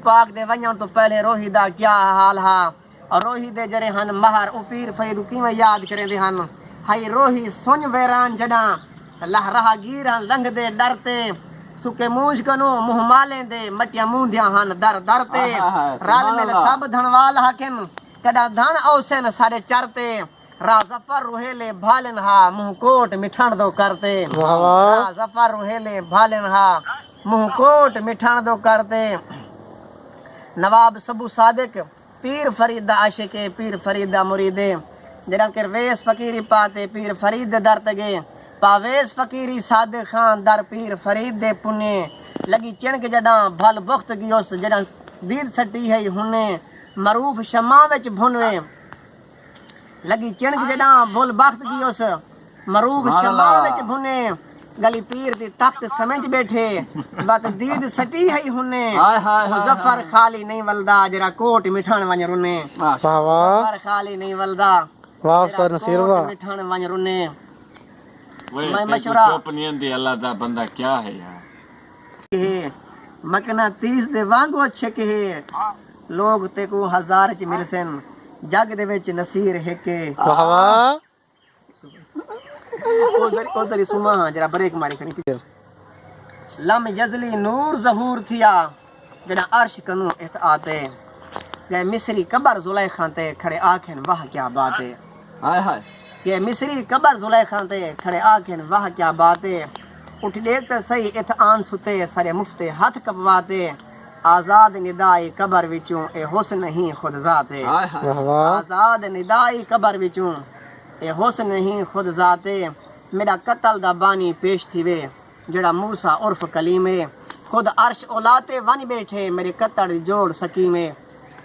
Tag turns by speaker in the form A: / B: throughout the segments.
A: पाक दे वजन तो पहले रोही दा क्या हाल हा और रोही दे जरे हन महर ओ पीर फरीद किवें याद करेंदे हन हाय रोही सुन वैरान जदा लह रहा गिर लंघ दे डरते सुके मूंझ कनो मुंह माले दे मटिया मुंधिया हन दर दर ते रल मिल सब धनवाल हकिन कदा धन औसन सारे चरते राजफर रुहेले भालन हा मुंह कोट मिठाण दो करते राजफर रुहेले भालन हा मुंह कोट मिठाण दो करते नवाब सबू सादिक पीर फरीदा आशिके पीर फरीदा मुरीदे जरा कर वेस फकीरी पाते पीर फरीद दर तगे पावेस फकीरी सादिक खान दर पीर फरीद दे पुने लगी चिणक जडा भल वक्त गियोस जडा दीद सटी है हुने मरूफ शमा विच भुनवे लगी चिणक जडा भुल वक्त गियोस मरूफ शमा विच भुने गली पीर दी तख्त समझ बैठे बात दीद सटी है हुने मुजफ्फर खाली नहीं वलदा जरा कोट मिठाण वण रुने मुजफ्फर खाली नहीं वलदा वाह सर नसीरवा मिठाण वण रुने मैं मशवरा चुप नहीं दी अल्लाह दा बंदा क्या है यार मकना 30 दे वांगो छक है लोग ते को 1000 च मिलसन जग दे विच नसीर है के वाह वाह ओ सुमा जरा ब्रेक मारी खड़ी लम यजली नूर ज़हूर थिया जना अर्श कनु इत आते गए मिस्री कबर जुलेखा ते खड़े आखन वाह क्या बात है हाय हाय ये मिस्री कबर जुलेखा ते खड़े आखन वाह क्या बात है उठ देख ते सही इत आन सुते सारे मुफ्ते हाथ कपवाते आजाद निदाई कबर विचों ए हुस्न नहीं खुद जाते आजाद निदाई कबर विचों ए हुस्न नहीं खुद जाते मेरा कत्ल दा बानी पेश थीवे जड़ा मूसा उर्फ कलीमे खुद अर्श औलाते वन बैठे मेरे कत्ल दी जोड़ सकी में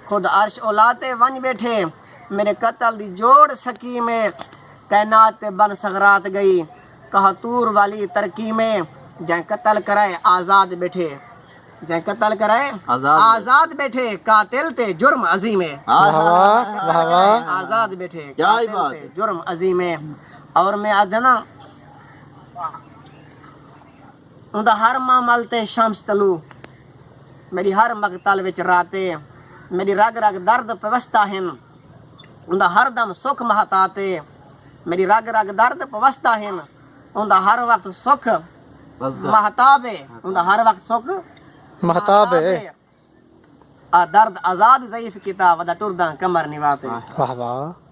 A: खुद अर्श औलाते वन बैठे मेरे कत्ल दी जोड़ सकी में कैनात ते बन सगरात गई कहतूर वाली तरकी में जै कत्ल कराए आजाद बैठे जै कत्ल कराए आजाद बैठे कातिल ते जुर्म अजीम है आजाद बैठे जुर्म अजीम है और मैं आदना उनका हर मामल ते शम्स तलू मेरी हर मकतल विच राते मेरी रग रग दर्द पवस्ता हैं उनका हर दम सुख महताते मेरी रग रग दर्द पवस्ता हैं उनका हर वक्त सुख महताबे उनका हर वक्त सुख महताब है आ दर्द आजाद ज़ईफ किताब वदा टुरदा कमर निवाते वाह वाह